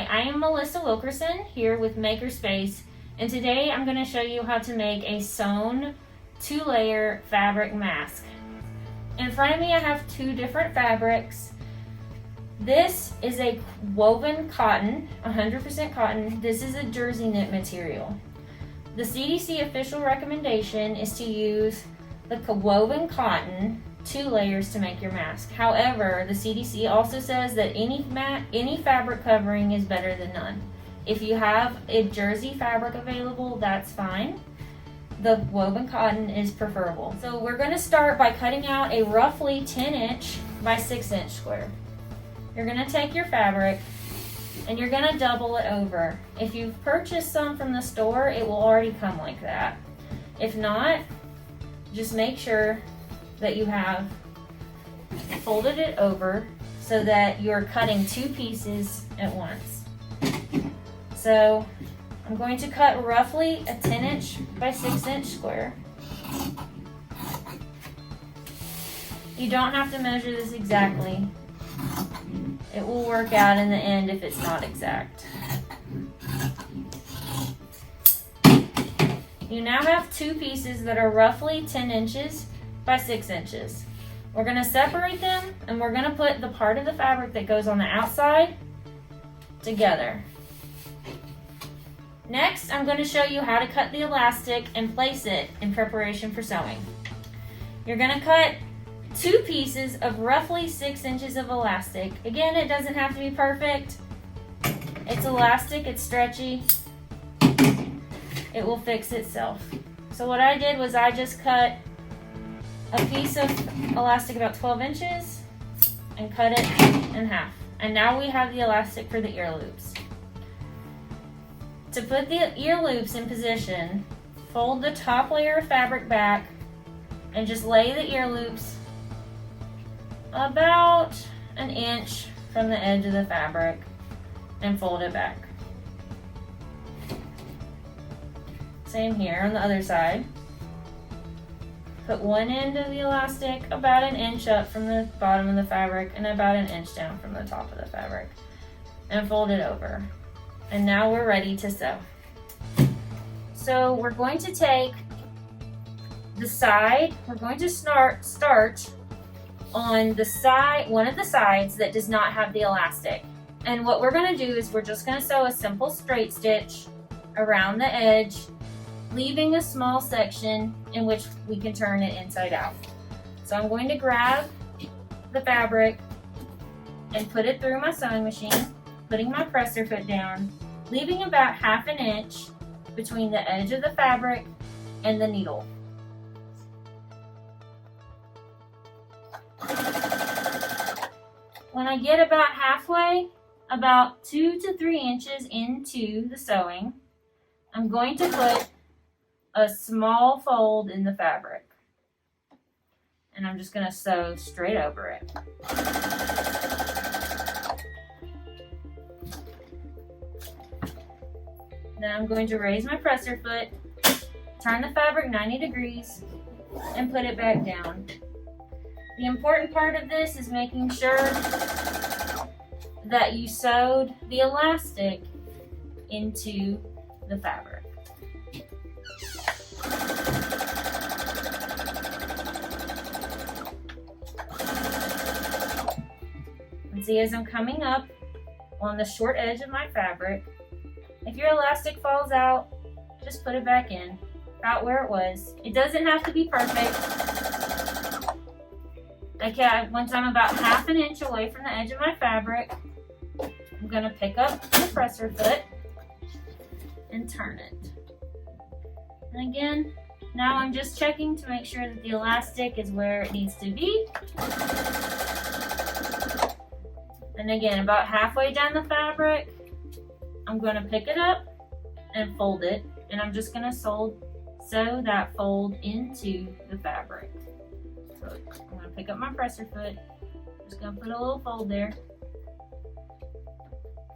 I am Melissa Wilkerson here with Makerspace, and today I'm going to show you how to make a sewn 2-layer fabric mask. In front of me I have 2 different fabrics. This is a woven cotton, 100% cotton. This is a jersey knit material. The CDC official recommendation is to use the woven cotton 2 layers to make your mask. However, the CDC also says that any fabric covering is better than none. If you have a jersey fabric available, that's fine. The woven cotton is preferable. So we're going to start by cutting out a roughly 10-inch by 6-inch square. You're going to take your fabric and you're going to double it over. If you've purchased some from the store, it will already come like that. If not, just make sure that you have folded it over so that you're cutting 2 pieces at once. So I'm going to cut roughly a 10-inch by 6-inch square. You don't have to measure this exactly. It will work out in the end if it's not exact. You now have 2 pieces that are roughly 10 inches by 6 inches. We're going to separate them and we're going to put the part of the fabric that goes on the outside together. Next, I'm going to show you how to cut the elastic and place it in preparation for sewing. You're going to cut 2 pieces of roughly 6 inches of elastic. Again, it doesn't have to be perfect. It's elastic, it's stretchy. It will fix itself. So what I did was I just cut a piece of elastic about 12 inches and cut it in half. And now we have the elastic for the ear loops. To put the ear loops in position, fold the top layer of fabric back and just lay the ear loops about an inch from the edge of the fabric and fold it back. Same here on the other side. Put one end of the elastic about an inch up from the bottom of the fabric and about an inch down from the top of the fabric and fold it over. And now we're ready to sew. So we're going to take the side, we're going to start on the side, one of the sides that does not have the elastic. And what we're going to do is we're just going to sew a simple straight stitch around the edge, leaving a small section in which we can turn it inside out. So I'm going to grab the fabric and put it through my sewing machine, putting my presser foot down, leaving about ½ inch between the edge of the fabric and the needle. When I get about halfway, about 2 to 3 inches into the sewing, I'm going to put a small fold in the fabric. And I'm just going to sew straight over it. Then I'm going to raise my presser foot, turn the fabric 90 degrees, and put it back down. The important part of this is making sure that you sewed the elastic into the fabric. And see, as I'm coming up on the short edge of my fabric, if your elastic falls out, just put it back in, about where it was. It doesn't have to be perfect. Okay, once I'm about ½ inch away from the edge of my fabric, I'm going to pick up the presser foot and turn it. And again, now I'm just checking to make sure that the elastic is where it needs to be. And again, about halfway down the fabric, I'm going to pick it up and fold it, and I'm just going to sew that fold into the fabric. So I'm going to pick up my presser foot, just going to put a little fold there,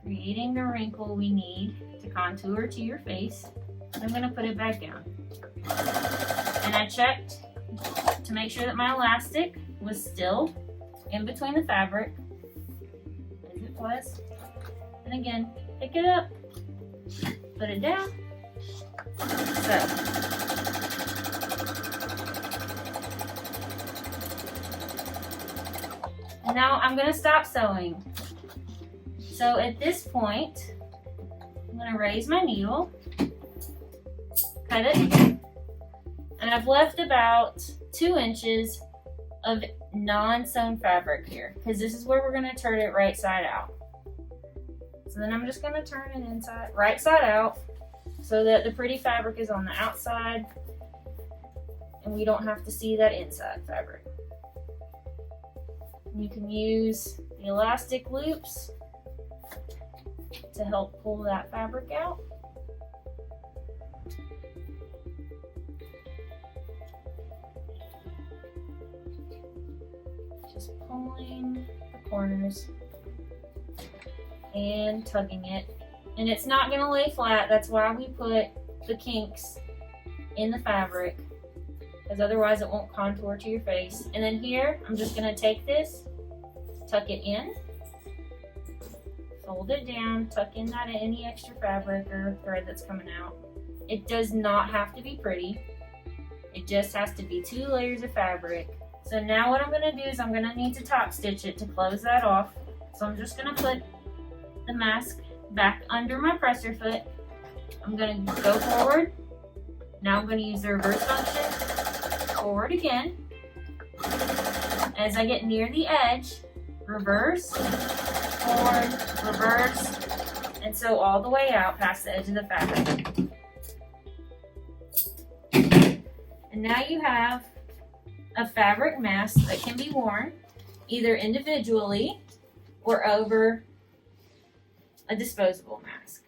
creating the wrinkle we need to contour to your face. I'm going to put it back down. And I checked to make sure that my elastic was still in between the fabric, as it was. And again, pick it up, put it down. So, now I'm going to stop sewing. So at this point, I'm going to raise my needle, cut it, and I've left about 2 inches of non-sewn fabric here, because this is where we're going to turn it right side out. So then I'm just going to turn it right side out, so that the pretty fabric is on the outside and we don't have to see that inside fabric. You can use the elastic loops to help pull that fabric out. Just pulling the corners and tugging it. And it's not going to lay flat. That's why we put the kinks in the fabric, because otherwise it won't contour to your face. And then here, I'm just going to take this, tuck it in, fold it down, tuck in that any extra fabric or thread that's coming out. It does not have to be pretty. It just has to be 2 layers of fabric. So now what I'm going to do is I'm going to need to top stitch it to close that off. So I'm just going to put the mask back under my presser foot. I'm going to go forward. Now I'm going to use the reverse function. Forward again. As I get near the edge, reverse, forward, reverse, and sew all the way out past the edge of the fabric. And now you have a fabric mask that can be worn either individually or over a disposable mask.